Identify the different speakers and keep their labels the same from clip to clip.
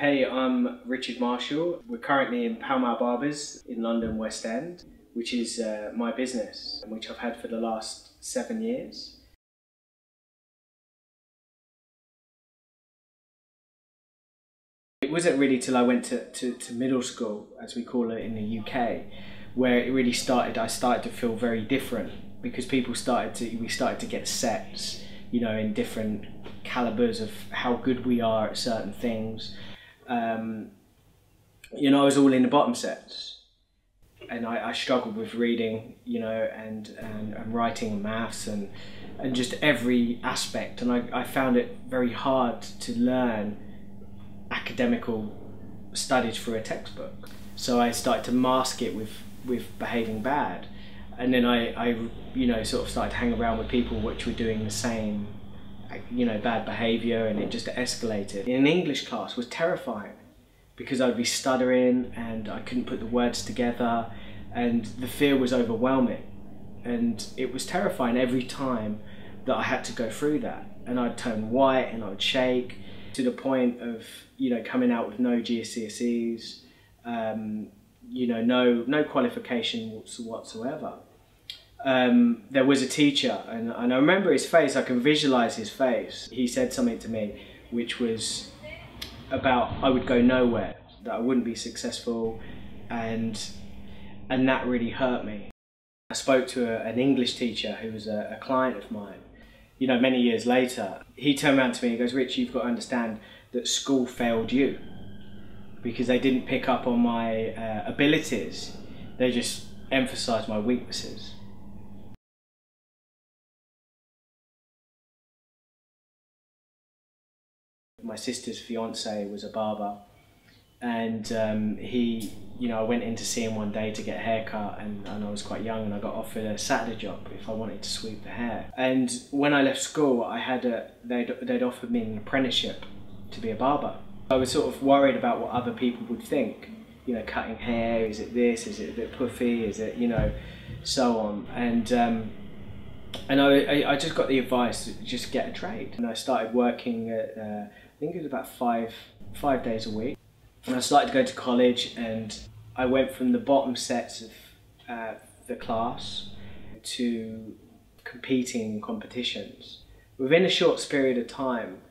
Speaker 1: Hey, I'm Richard Marshall. We're currently in Pall Barbers in London, West End, which is my business, which I've had for the last 7 years. It wasn't really till I went to middle school, as we call it in the UK, where it really started. I started to feel very different because we started to get sets, in different calibers of how good we are at certain things. I was all in the bottom sets, and I struggled with reading, and writing and maths and just every aspect, and I found it very hard to learn academical studies through a textbook. So I started to mask it with behaving bad, and then I sort of started to hang around with people which were doing the same, bad behaviour, and it just escalated. In an English class was terrifying because I'd be stuttering and I couldn't put the words together, and the fear was overwhelming, and it was terrifying every time that I had to go through that, and I'd turn white and I'd shake to the point of coming out with no GCSEs, no qualification whatsoever. There was a teacher, and I remember his face. I can visualize his face. He said something to me which was about I would go nowhere, that I wouldn't be successful, and that really hurt me. I spoke to an English teacher who was a client of mine, many years later. He turned around to me and goes, "Rich, you've got to understand that school failed you because they didn't pick up on my abilities, they just emphasised my weaknesses." My sister's fiance was a barber, and I went in to see him one day to get a haircut, and I was quite young, and I got offered a Saturday job if I wanted to sweep the hair. And when I left school, they'd offered me an apprenticeship to be a barber. I was sort of worried about what other people would think. Cutting hair, is it this, is it a bit puffy, is it, so on. And I just got the advice to just get a trade. And I started working at, I think it was about five days a week. And I started to go to college, and I went from the bottom sets of the class to competing in competitions. Within a short period of time,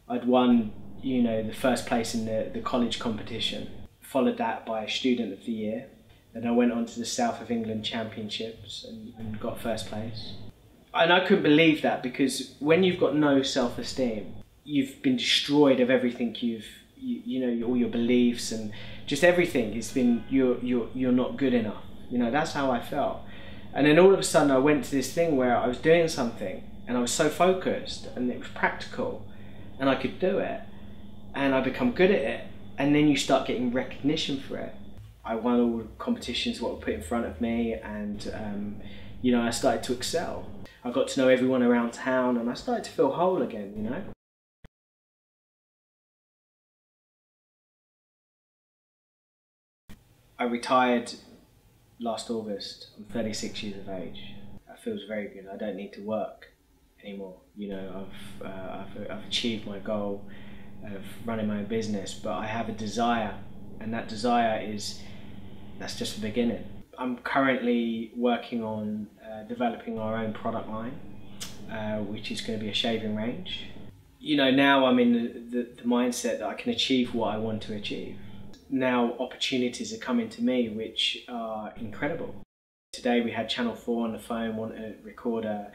Speaker 1: I'd won, the first place in the college competition. Followed that by a Student of the Year. Then I went on to the South of England Championships and got first place. And I couldn't believe that, because when you've got no self-esteem, you've been destroyed of everything all your beliefs and just everything. It's been, you're not good enough. That's how I felt. And then all of a sudden I went to this thing where I was doing something and I was so focused and it was practical and I could do it and I become good at it, and then you start getting recognition for it. I won all the competitions what were put in front of me, and I started to excel. I got to know everyone around town, and I started to feel whole again, I retired last August. I'm 36 years of age. That feels very good. I don't need to work anymore. I've achieved my goal of running my own business, but I have a desire, and that desire that's just the beginning. I'm currently working on developing our own product line, which is going to be a shaving range. Now I'm in the mindset that I can achieve what I want to achieve. Now opportunities are coming to me which are incredible. Today we had Channel 4 on the phone, wanting to record a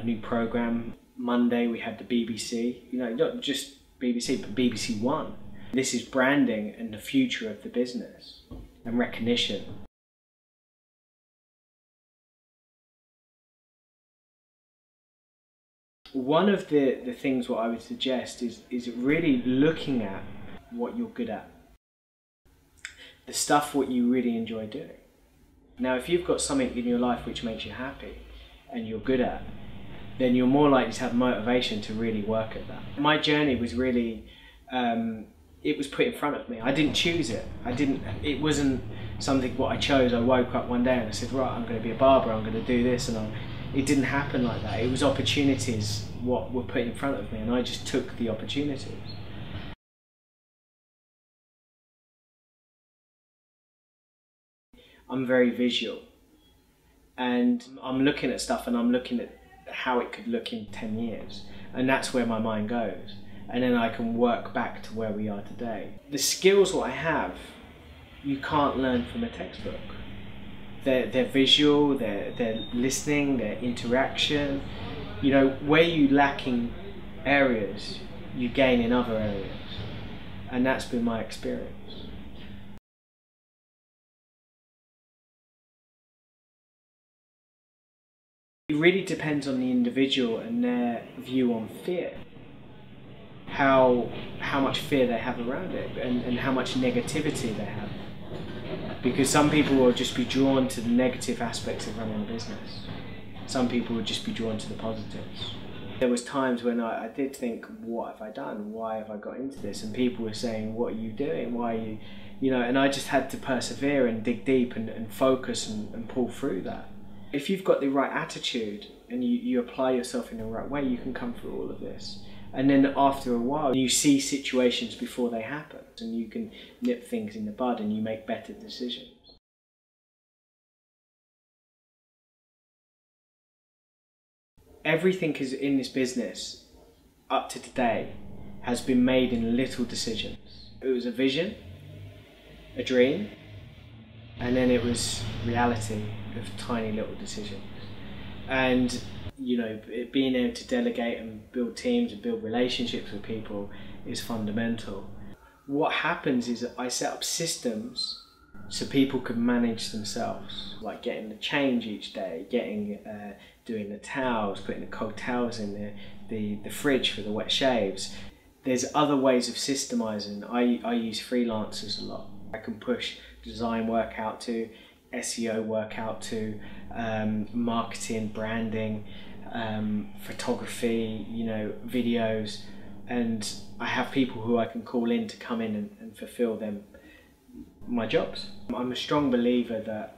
Speaker 1: new programme. Monday we had the BBC, not just BBC, but BBC One. This is branding and the future of the business and recognition. One of the things what I would suggest is really looking at what you're good at. The stuff what you really enjoy doing. Now if you've got something in your life which makes you happy and you're good at, then you're more likely to have motivation to really work at that. My journey was really, it was put in front of me. I didn't choose it. It wasn't something what I chose. I woke up one day and I said, right, I'm going to be a barber, I'm going to do this, and it didn't happen like that. It was opportunities what were put in front of me, and I just took the opportunities. I'm very visual, and I'm looking at stuff and I'm looking at how it could look in 10 years, and that's where my mind goes, and then I can work back to where we are today. The skills what I have, you can't learn from a textbook. They're visual, they're listening, they're interaction. You know, where you lack in areas, you gain in other areas, and that's been my experience. It really depends on the individual and their view on fear. How much fear they have around it, and how much negativity they have. Because some people will just be drawn to the negative aspects of running a business. Some people would just be drawn to the positives. There was times when I did think, what have I done? Why have I got into this? And people were saying, what are you doing? Why are you, you know, and I just had to persevere and dig deep and focus and pull through that. If you've got the right attitude and you apply yourself in the right way, you can come through all of this. And then after a while, you see situations before they happen, and you can nip things in the bud and you make better decisions. Everything is in this business up to today has been made in little decisions. It was a vision, a dream, and then it was reality of tiny little decisions. And you know, being able to delegate and build teams and build relationships with people is fundamental. What happens is that I set up systems so people could manage themselves, like getting the change each day, doing the towels, putting the cold towels in the fridge for the wet shaves. There's other ways of systemizing. I use freelancers a lot. I can push design work out to, SEO work out to, marketing, branding, photography, you know, videos, and I have people who I can call in to come in and fulfill my jobs. I'm a strong believer that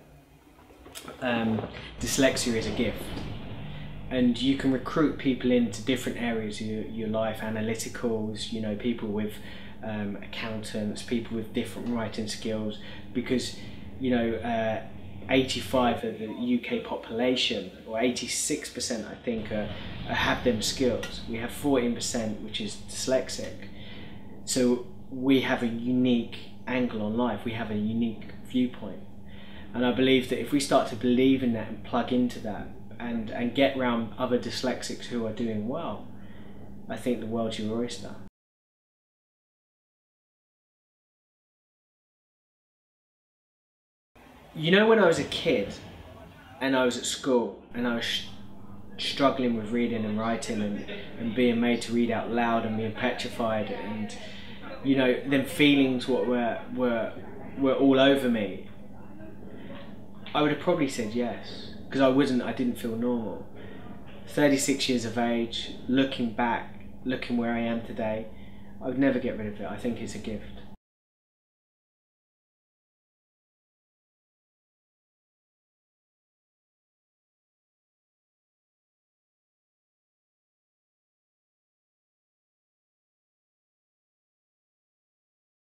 Speaker 1: dyslexia is a gift, and you can recruit people into different areas of your life, analyticals, you know, people with accountants, people with different writing skills, because you know 85% of the UK population, or 86% I think, have them skills. We have 14% which is dyslexic. So we have a unique angle on life, we have a unique viewpoint. And I believe that if we start to believe in that and plug into that and get around other dyslexics who are doing well, I think the world's your oyster. You know, when I was a kid and I was at school and I was struggling with reading and writing and being made to read out loud and being petrified, and you know, them feelings were all over me, I would have probably said yes, because I didn't feel normal. 36 years of age, looking back, looking where I am today, I would never get rid of it. I think it's a gift.